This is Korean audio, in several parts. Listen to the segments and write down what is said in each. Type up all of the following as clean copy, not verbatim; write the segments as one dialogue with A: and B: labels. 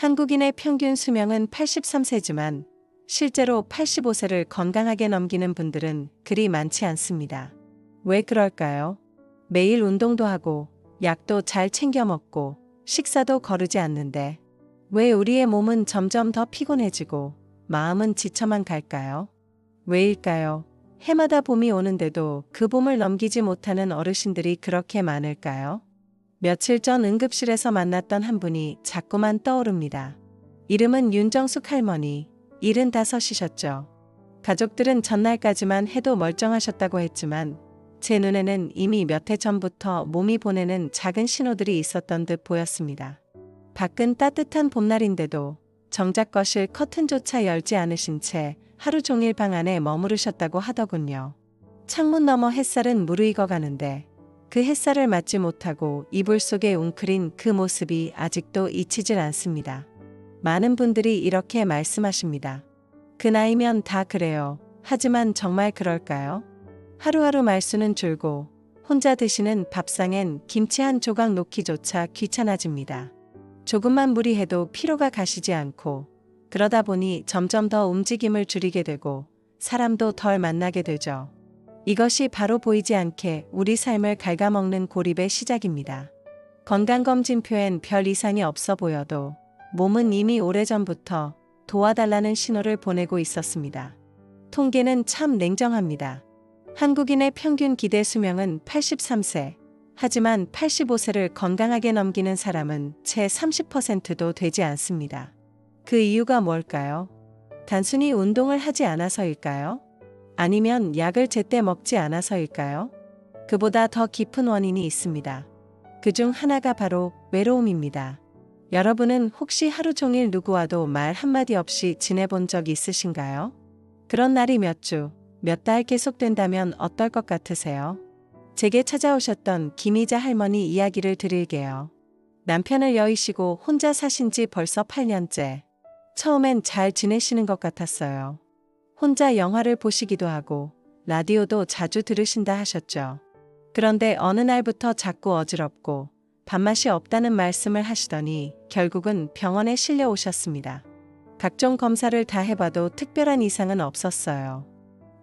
A: 한국인의 평균 수명은 83세지만 실제로 85세를 건강하게 넘기는 분들은 그리 많지 않습니다. 왜 그럴까요? 매일 운동도 하고 약도 잘 챙겨 먹고 식사도 거르지 않는데 왜 우리의 몸은 점점 더 피곤해지고 마음은 지쳐만 갈까요? 왜일까요? 해마다 봄이 오는데도 그 봄을 넘기지 못하는 어르신들이 그렇게 많을까요? 며칠 전 응급실에서 만났던 한 분이 자꾸만 떠오릅니다. 이름은 윤정숙 할머니, 75이셨죠. 가족들은 전날까지만 해도 멀쩡하셨다고 했지만 제 눈에는 이미 몇 해 전부터 몸이 보내는 작은 신호들이 있었던 듯 보였습니다. 밖은 따뜻한 봄날인데도 정작 거실 커튼조차 열지 않으신 채 하루 종일 방 안에 머무르셨다고 하더군요. 창문 너머 햇살은 무르익어 가는데 그 햇살을 맞지 못하고 이불 속에 웅크린 그 모습이 아직도 잊히질 않습니다. 많은 분들이 이렇게 말씀하십니다. 그 나이면 다 그래요. 하지만 정말 그럴까요? 하루하루 말수는 줄고 혼자 드시는 밥상엔 김치 한 조각 놓기조차 귀찮아집니다. 조금만 무리해도 피로가 가시지 않고 그러다 보니 점점 더 움직임을 줄이게 되고 사람도 덜 만나게 되죠. 이것이 바로 보이지 않게 우리 삶을 갉아먹는 고립의 시작입니다. 건강검진표엔 별 이상이 없어 보여도 몸은 이미 오래전부터 도와달라는 신호를 보내고 있었습니다. 통계는 참 냉정합니다. 한국인의 평균 기대 수명은 83세, 하지만 85세를 건강하게 넘기는 사람은 채 30%도 되지 않습니다. 그 이유가 뭘까요? 단순히 운동을 하지 않아서일까요? 아니면 약을 제때 먹지 않아서일까요? 그보다 더 깊은 원인이 있습니다. 그중 하나가 바로 외로움입니다. 여러분은 혹시 하루 종일 누구와도 말 한마디 없이 지내본 적 있으신가요? 그런 날이 몇 주, 몇 달 계속된다면 어떨 것 같으세요? 제게 찾아오셨던 김희자 할머니 이야기를 드릴게요. 남편을 여의시고 혼자 사신 지 벌써 8년째. 처음엔 잘 지내시는 것 같았어요. 혼자 영화를 보시기도 하고 라디오도 자주 들으신다 하셨죠. 그런데 어느 날부터 자꾸 어지럽고 밥맛이 없다는 말씀을 하시더니 결국은 병원에 실려 오셨습니다. 각종 검사를 다 해봐도 특별한 이상은 없었어요.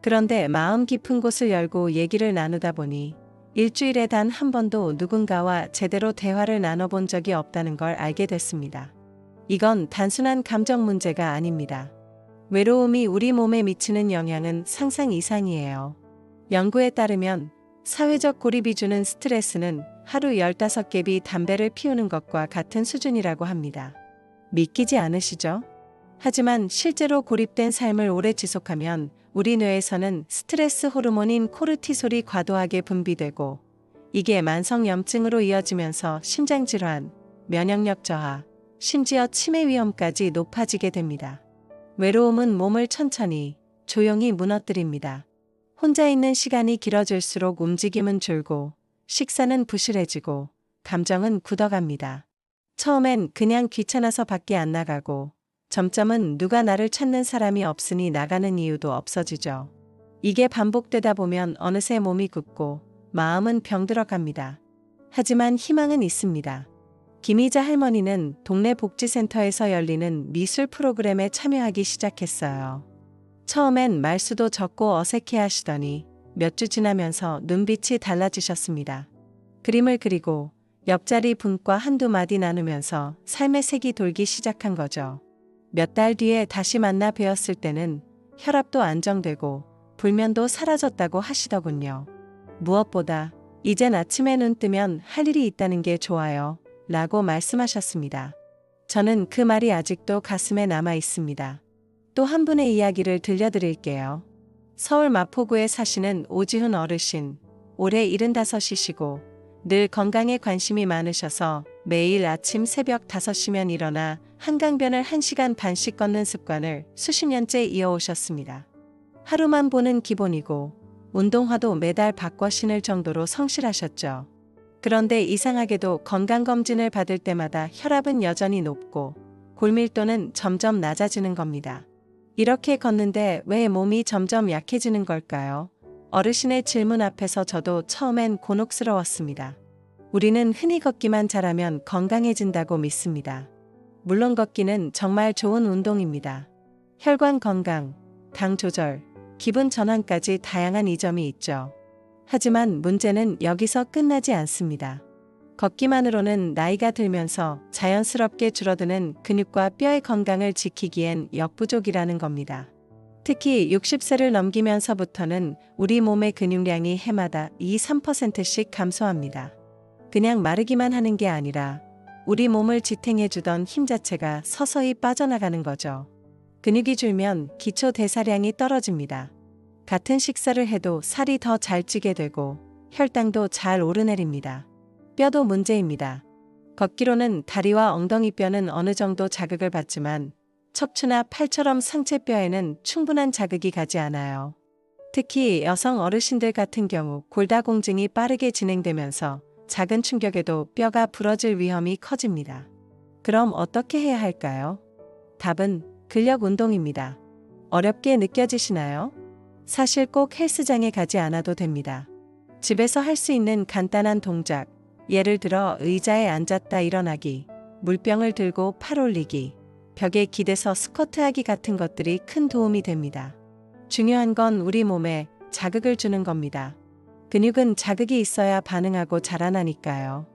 A: 그런데 마음 깊은 곳을 열고 얘기를 나누다 보니 일주일에 단 한 번도 누군가와 제대로 대화를 나눠본 적이 없다는 걸 알게 됐습니다. 이건 단순한 감정 문제가 아닙니다. 외로움이 우리 몸에 미치는 영향은 상상 이상이에요. 연구에 따르면 사회적 고립이 주는 스트레스는 하루 15개비 담배를 피우는 것과 같은 수준이라고 합니다. 믿기지 않으시죠? 하지만 실제로 고립된 삶을 오래 지속하면 우리 뇌에서는 스트레스 호르몬인 코르티솔이 과도하게 분비되고 이게 만성염증으로 이어지면서 심장질환, 면역력 저하, 심지어 치매 위험까지 높아지게 됩니다. 외로움은 몸을 천천히, 조용히 무너뜨립니다. 혼자 있는 시간이 길어질수록 움직임은 줄고 식사는 부실해지고 감정은 굳어갑니다. 처음엔 그냥 귀찮아서 밖에 안 나가고 점점은 누가 나를 찾는 사람이 없으니 나가는 이유도 없어지죠. 이게 반복되다 보면 어느새 몸이 굳고 마음은 병들어갑니다. 하지만 희망은 있습니다. 김희자 할머니는 동네 복지센터에서 열리는 미술 프로그램에 참여하기 시작했어요. 처음엔 말수도 적고 어색해 하시더니 몇 주 지나면서 눈빛이 달라지셨습니다. 그림을 그리고 옆자리 분과 한두 마디 나누면서 삶의 색이 돌기 시작한 거죠. 몇 달 뒤에 다시 만나 뵈었을 때는 혈압도 안정되고 불면도 사라졌다고 하시더군요. 무엇보다 이젠 아침에 눈 뜨면 할 일이 있다는 게 좋아요. 라고 말씀하셨습니다. 저는 그 말이 아직도 가슴에 남아 있습니다. 또 한 분의 이야기를 들려드릴게요. 서울 마포구에 사시는 오지훈 어르신, 올해 75이시고 늘 건강에 관심이 많으셔서 매일 아침 새벽 5시면 일어나 한강변을 1시간 반씩 걷는 습관을 수십 년째 이어오셨습니다. 하루만 보는 기본이고 운동화도 매달 바꿔 신을 정도로 성실하셨죠. 그런데 이상하게도 건강검진을 받을 때마다 혈압은 여전히 높고 골밀도는 점점 낮아지는 겁니다. 이렇게 걷는데 왜 몸이 점점 약해지는 걸까요? 어르신의 질문 앞에서 저도 처음엔 곤혹스러웠습니다. 우리는 흔히 걷기만 잘하면 건강해진다고 믿습니다. 물론 걷기는 정말 좋은 운동입니다. 혈관 건강, 당 조절, 기분 전환까지 다양한 이점이 있죠. 하지만 문제는 여기서 끝나지 않습니다. 걷기만으로는 나이가 들면서 자연스럽게 줄어드는 근육과 뼈의 건강을 지키기엔 역부족이라는 겁니다. 특히 60세를 넘기면서부터는 우리 몸의 근육량이 해마다 2~3%씩 감소합니다. 그냥 마르기만 하는 게 아니라 우리 몸을 지탱해주던 힘 자체가 서서히 빠져나가는 거죠. 근육이 줄면 기초 대사량이 떨어집니다. 같은 식사를 해도 살이 더 잘 찌게 되고 혈당도 잘 오르내립니다. 뼈도 문제입니다. 걷기로는 다리와 엉덩이 뼈는 어느 정도 자극을 받지만 척추나 팔처럼 상체뼈에는 충분한 자극이 가지 않아요. 특히 여성 어르신들 같은 경우 골다공증이 빠르게 진행되면서 작은 충격에도 뼈가 부러질 위험이 커집니다. 그럼 어떻게 해야 할까요? 답은 근력 운동입니다. 어렵게 느껴지시나요? 사실 꼭 헬스장에 가지 않아도 됩니다. 집에서 할 수 있는 간단한 동작, 예를 들어 의자에 앉았다 일어나기, 물병을 들고 팔 올리기, 벽에 기대서 스쿼트하기 같은 것들이 큰 도움이 됩니다. 중요한 건 우리 몸에 자극을 주는 겁니다. 근육은 자극이 있어야 반응하고 자라나니까요.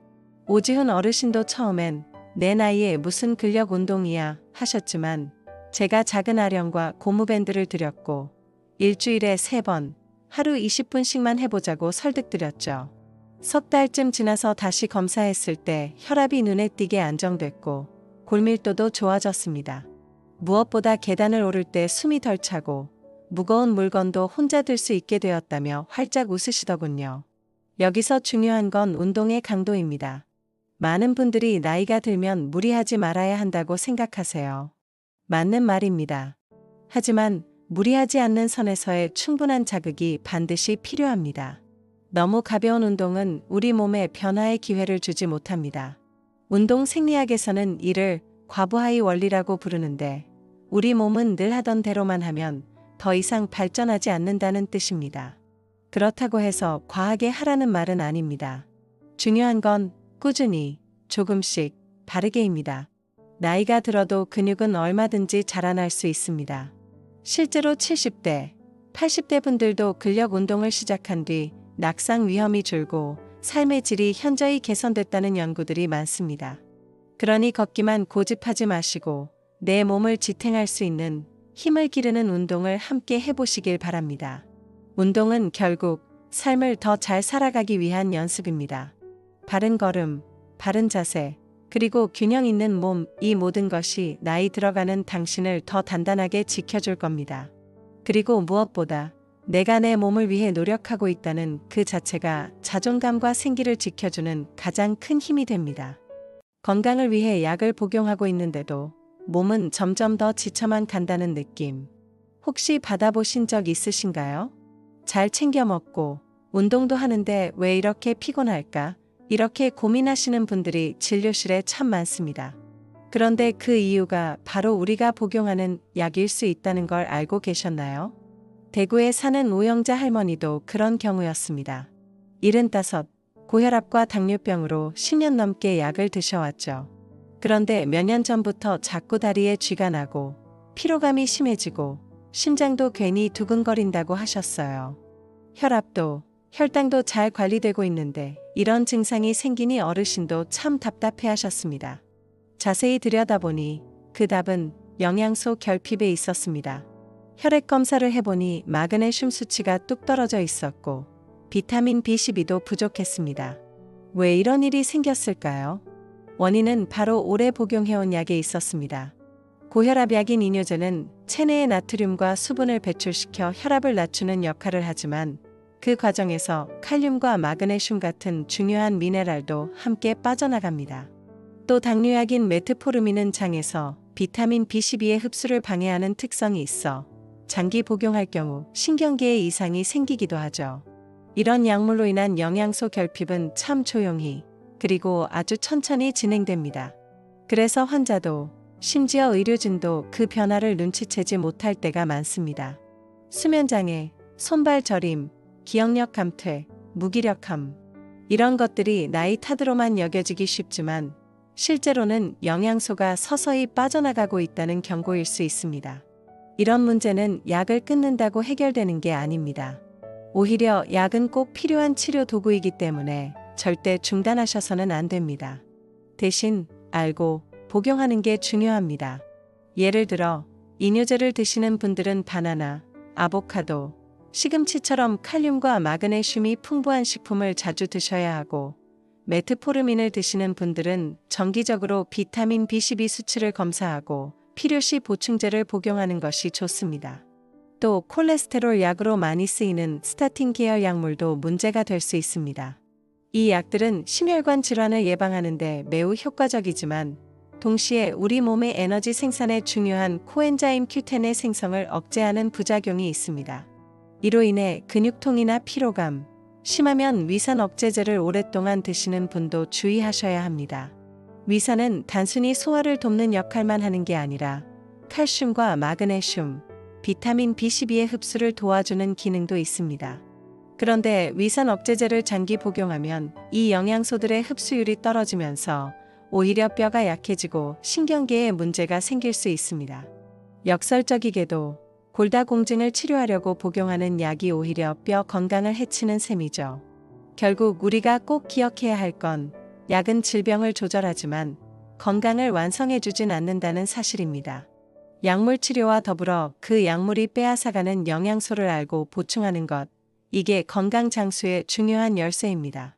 A: 오지훈 어르신도 처음엔 내 나이에 무슨 근력 운동이야 하셨지만 제가 작은 아령과 고무밴드를 드렸고 일주일에 3번, 하루 20분씩만 해보자고 설득드렸죠. 석 달쯤 지나서 다시 검사했을 때 혈압이 눈에 띄게 안정됐고 골밀도도 좋아졌습니다. 무엇보다 계단을 오를 때 숨이 덜 차고 무거운 물건도 혼자 들 수 있게 되었다며 활짝 웃으시더군요. 여기서 중요한 건 운동의 강도입니다. 많은 분들이 나이가 들면 무리하지 말아야 한다고 생각하세요. 맞는 말입니다. 하지만 무리하지 않는 선에서의 충분한 자극이 반드시 필요합니다. 너무 가벼운 운동은 우리 몸에 변화의 기회를 주지 못합니다. 운동 생리학에서는 이를 과부하의 원리라고 부르는데 우리 몸은 늘 하던 대로만 하면 더 이상 발전하지 않는다는 뜻입니다. 그렇다고 해서 과하게 하라는 말은 아닙니다. 중요한 건 꾸준히, 조금씩, 바르게입니다. 나이가 들어도 근육은 얼마든지 자라날 수 있습니다. 실제로 70대, 80대 분들도 근력 운동을 시작한 뒤 낙상 위험이 줄고 삶의 질이 현저히 개선됐다는 연구들이 많습니다. 그러니 걷기만 고집하지 마시고 내 몸을 지탱할 수 있는 힘을 기르는 운동을 함께 해보시길 바랍니다. 운동은 결국 삶을 더 잘 살아가기 위한 연습입니다. 바른 걸음, 바른 자세, 그리고 균형 있는 몸, 이 모든 것이 나이 들어가는 당신을 더 단단하게 지켜줄 겁니다. 그리고 무엇보다 내가 내 몸을 위해 노력하고 있다는 그 자체가 자존감과 생기를 지켜주는 가장 큰 힘이 됩니다. 건강을 위해 약을 복용하고 있는데도 몸은 점점 더 지쳐만 간다는 느낌. 혹시 받아보신 적 있으신가요? 잘 챙겨 먹고 운동도 하는데 왜 이렇게 피곤할까? 이렇게 고민하시는 분들이 진료실에 참 많습니다. 그런데 그 이유가 바로 우리가 복용하는 약일 수 있다는 걸 알고 계셨나요? 대구에 사는 오영자 할머니도 그런 경우였습니다. 75, 고혈압과 당뇨병으로 10년 넘게 약을 드셔왔죠. 그런데 몇 년 전부터 자꾸 다리에 쥐가 나고 피로감이 심해지고 심장도 괜히 두근거린다고 하셨어요. 혈압도, 혈당도 잘 관리되고 있는데 이런 증상이 생기니 어르신도 참 답답해 하셨습니다. 자세히 들여다보니 그 답은 영양소 결핍에 있었습니다. 혈액 검사를 해보니 마그네슘 수치가 뚝 떨어져 있었고 비타민 B12도 부족했습니다. 왜 이런 일이 생겼을까요? 원인은 바로 오래 복용해온 약에 있었습니다. 고혈압 약인 이뇨제는 체내의 나트륨과 수분을 배출시켜 혈압을 낮추는 역할을 하지만 그 과정에서 칼륨과 마그네슘 같은 중요한 미네랄도 함께 빠져나갑니다. 또 당뇨약인 메트포르민은 장에서 비타민 B12의 흡수를 방해하는 특성이 있어 장기 복용할 경우 신경계에 이상이 생기기도 하죠. 이런 약물로 인한 영양소 결핍은 참 조용히 그리고 아주 천천히 진행됩니다. 그래서 환자도 심지어 의료진도 그 변화를 눈치채지 못할 때가 많습니다. 수면장애, 손발 저림, 기억력 감퇴, 무기력함 이런 것들이 나이 탓으로만 여겨지기 쉽지만 실제로는 영양소가 서서히 빠져나가고 있다는 경고일 수 있습니다. 이런 문제는 약을 끊는다고 해결되는 게 아닙니다. 오히려 약은 꼭 필요한 치료 도구이기 때문에 절대 중단하셔서는 안 됩니다. 대신 알고 복용하는 게 중요합니다. 예를 들어 이뇨제를 드시는 분들은 바나나, 아보카도, 시금치처럼 칼륨과 마그네슘이 풍부한 식품을 자주 드셔야 하고, 메트포르민을 드시는 분들은 정기적으로 비타민 B12 수치를 검사하고 필요시 보충제를 복용하는 것이 좋습니다. 또 콜레스테롤 약으로 많이 쓰이는 스타틴 계열 약물도 문제가 될 수 있습니다. 이 약들은 심혈관 질환을 예방하는 데 매우 효과적이지만 동시에 우리 몸의 에너지 생산에 중요한 코엔자임 Q10의 생성을 억제하는 부작용이 있습니다. 이로 인해 근육통이나 피로감, 심하면 위산 억제제를 오랫동안 드시는 분도 주의하셔야 합니다. 위산은 단순히 소화를 돕는 역할만 하는 게 아니라 칼슘과 마그네슘, 비타민 B12의 흡수를 도와주는 기능도 있습니다. 그런데 위산 억제제를 장기 복용하면 이 영양소들의 흡수율이 떨어지면서 오히려 뼈가 약해지고 신경계에 문제가 생길 수 있습니다. 역설적이게도 골다공증을 치료하려고 복용하는 약이 오히려 뼈 건강을 해치는 셈이죠. 결국 우리가 꼭 기억해야 할 건 약은 질병을 조절하지만 건강을 완성해주진 않는다는 사실입니다. 약물 치료와 더불어 그 약물이 빼앗아가는 영양소를 알고 보충하는 것, 이게 건강 장수의 중요한 열쇠입니다.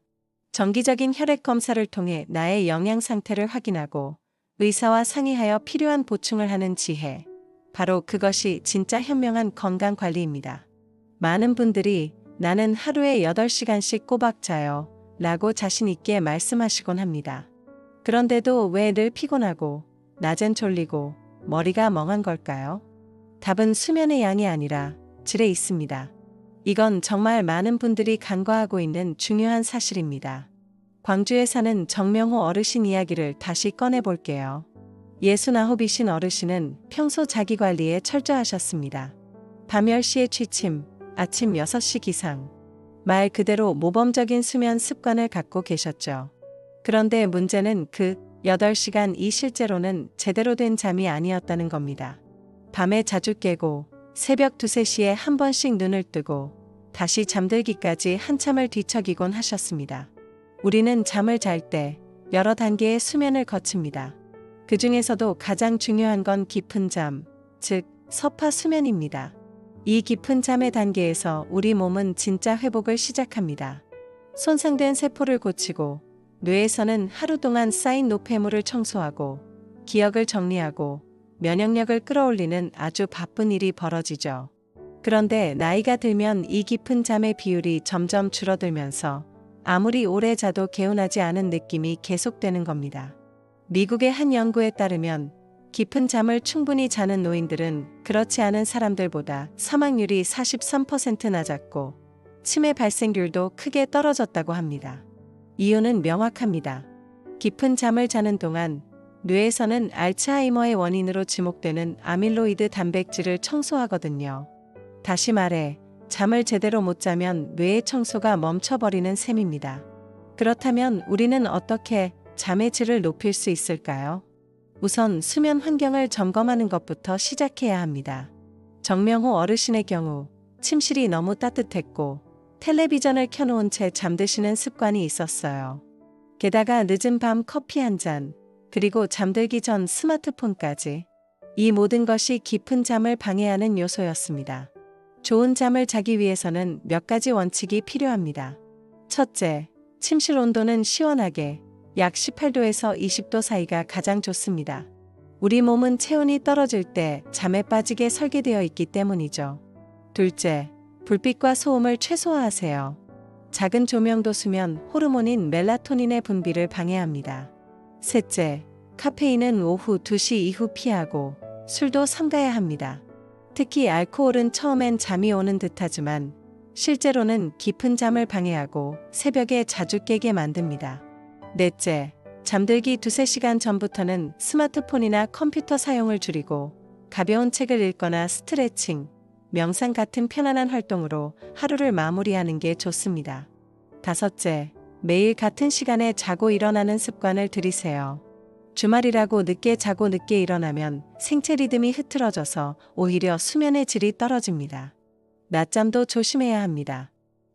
A: 정기적인 혈액 검사를 통해 나의 영양 상태를 확인하고 의사와 상의하여 필요한 보충을 하는 지혜, 바로 그것이 진짜 현명한 건강 관리입니다. 많은 분들이 나는 하루에 8시간씩 꼬박 자요 라고 자신 있게 말씀하시곤 합니다. 그런데도 왜 늘 피곤하고 낮엔 졸리고 머리가 멍한 걸까요? 답은 수면의 양이 아니라 질에 있습니다. 이건 정말 많은 분들이 간과하고 있는 중요한 사실입니다. 광주에 사는 정명호 어르신 이야기를 다시 꺼내볼게요. 69이신 어르신은 평소 자기관리에 철저하셨습니다. 밤 10시에 취침, 아침 6시 기상. 말 그대로 모범적인 수면 습관을 갖고 계셨죠. 그런데 문제는 그 8시간이 실제로는 제대로 된 잠이 아니었다는 겁니다. 밤에 자주 깨고 새벽 2, 3시에 한 번씩 눈을 뜨고 다시 잠들기까지 한참을 뒤척이곤 하셨습니다. 우리는 잠을 잘 때 여러 단계의 수면을 거칩니다. 그 중에서도 가장 중요한 건 깊은 잠, 즉 서파 수면입니다. 이 깊은 잠의 단계에서 우리 몸은 진짜 회복을 시작합니다. 손상된 세포를 고치고 뇌에서는 하루 동안 쌓인 노폐물을 청소하고 기억을 정리하고 면역력을 끌어올리는 아주 바쁜 일이 벌어지죠. 그런데 나이가 들면 이 깊은 잠의 비율이 점점 줄어들면서 아무리 오래 자도 개운하지 않은 느낌이 계속되는 겁니다. 미국의 한 연구에 따르면 깊은 잠을 충분히 자는 노인들은 그렇지 않은 사람들보다 사망률이 43% 낮았고 치매 발생률도 크게 떨어졌다고 합니다. 이유는 명확합니다. 깊은 잠을 자는 동안 뇌에서는 알츠하이머의 원인으로 지목되는 아밀로이드 단백질을 청소하거든요. 다시 말해, 잠을 제대로 못 자면 뇌의 청소가 멈춰버리는 셈입니다. 그렇다면 우리는 어떻게 잠의 질을 높일 수 있을까요? 우선 수면 환경을 점검하는 것부터 시작해야 합니다. 정명호 어르신의 경우 침실이 너무 따뜻했고 텔레비전을 켜놓은 채 잠드시는 습관이 있었어요. 게다가 늦은 밤 커피 한 잔, 그리고 잠들기 전 스마트폰까지. 이 모든 것이 깊은 잠을 방해하는 요소였습니다. 좋은 잠을 자기 위해서는 몇 가지 원칙이 필요합니다. 첫째, 침실 온도는 시원하게 약 18도에서 20도 사이가 가장 좋습니다. 우리 몸은 체온이 떨어질 때 잠에 빠지게 설계되어 있기 때문이죠. 둘째, 불빛과 소음을 최소화하세요. 작은 조명도 수면 호르몬인 멜라토닌의 분비를 방해합니다. 셋째, 카페인은 오후 2시 이후 피하고 술도 삼가야 합니다. 특히 알코올은 처음엔 잠이 오는 듯하지만 실제로는 깊은 잠을 방해하고 새벽에 자주 깨게 만듭니다. 넷째, 잠들기 2-3시간 전부터는 스마트폰이나 컴퓨터 사용을 줄이고 가벼운 책을 읽거나 스트레칭, 명상 같은 편안한 활동으로 하루를 마무리하는 게 좋습니다. 다섯째, 매일 같은 시간에 자고 일어나는 습관을 들이세요. 주말이라고 늦게 자고 늦게 일어나면 생체 리듬이 흐트러져서 오히려 수면의 질이 떨어집니다. 낮잠도 조심해야 합니다.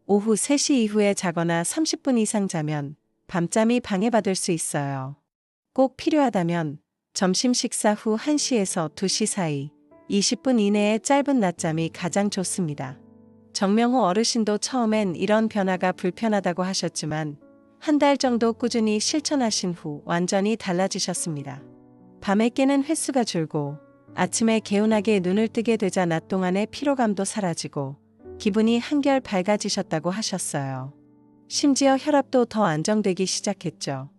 A: 오후 3시 이후에 자거나 30분 이상 자면 밤잠이 방해받을 수 있어요. 꼭 필요하다면 점심 식사 후 1시에서 2시 사이 20분 이내의 짧은 낮잠이 가장 좋습니다. 정명호 어르신도 처음엔 이런 변화가 불편하다고 하셨지만 한 달 정도 꾸준히 실천하신 후 완전히 달라지셨습니다. 밤에 깨는 횟수가 줄고 아침에 개운하게 눈을 뜨게 되자 낮 동안의 피로감도 사라지고 기분이 한결 밝아지셨다고 하셨어요. 심지어 혈압도 더 안정되기 시작했죠.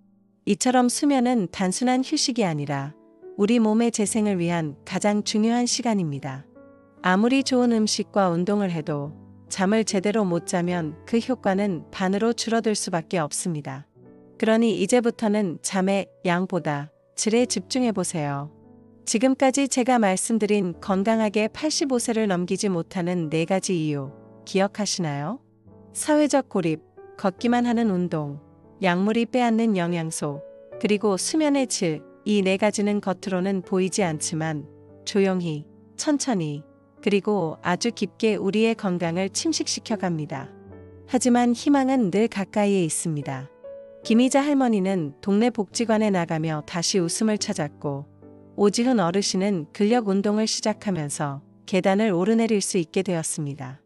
A: 이처럼 수면은 단순한 휴식이 아니라 우리 몸의 재생을 위한 가장 중요한 시간입니다. 아무리 좋은 음식과 운동을 해도 잠을 제대로 못 자면 그 효과는 반으로 줄어들 수밖에 없습니다. 그러니 이제부터는 잠의 양보다 질에 집중해 보세요. 지금까지 제가 말씀드린 건강하게 85세를 넘기지 못하는 4가지 이유 기억하시나요? 사회적 고립, 걷기만 하는 운동, 약물이 빼앗는 영양소, 그리고 수면의 질, 이 4가지는 겉으로는 보이지 않지만 조용히, 천천히, 그리고 아주 깊게 우리의 건강을 침식시켜 갑니다. 하지만 희망은 늘 가까이에 있습니다. 김희자 할머니는 동네 복지관에 나가며 다시 웃음을 찾았고, 오지훈 어르신은 근력 운동을 시작하면서 계단을 오르내릴 수 있게 되었습니다.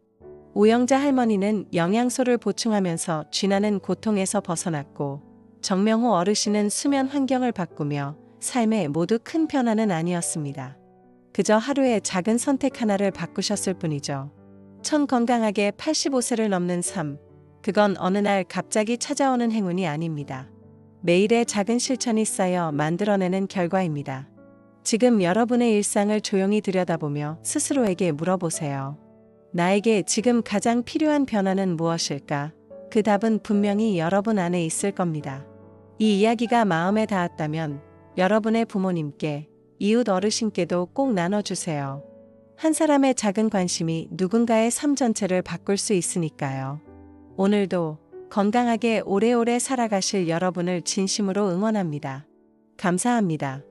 A: 오영자 할머니는 영양소를 보충하면서 쥐나는 고통에서 벗어났고, 정명호 어르신은 수면 환경을 바꾸며 삶에 모두 큰 변화는 아니었습니다. 그저 하루의 작은 선택 하나를 바꾸셨을 뿐이죠. 건강하게 85세를 넘는 삶, 그건 어느 날 갑자기 찾아오는 행운이 아닙니다. 매일의 작은 실천이 쌓여 만들어내는 결과입니다. 지금 여러분의 일상을 조용히 들여다보며 스스로에게 물어보세요. 나에게 지금 가장 필요한 변화는 무엇일까? 그 답은 분명히 여러분 안에 있을 겁니다. 이 이야기가 마음에 닿았다면 여러분의 부모님께, 이웃 어르신께도 꼭 나눠주세요. 한 사람의 작은 관심이 누군가의 삶 전체를 바꿀 수 있으니까요. 오늘도 건강하게 오래오래 살아가실 여러분을 진심으로 응원합니다. 감사합니다.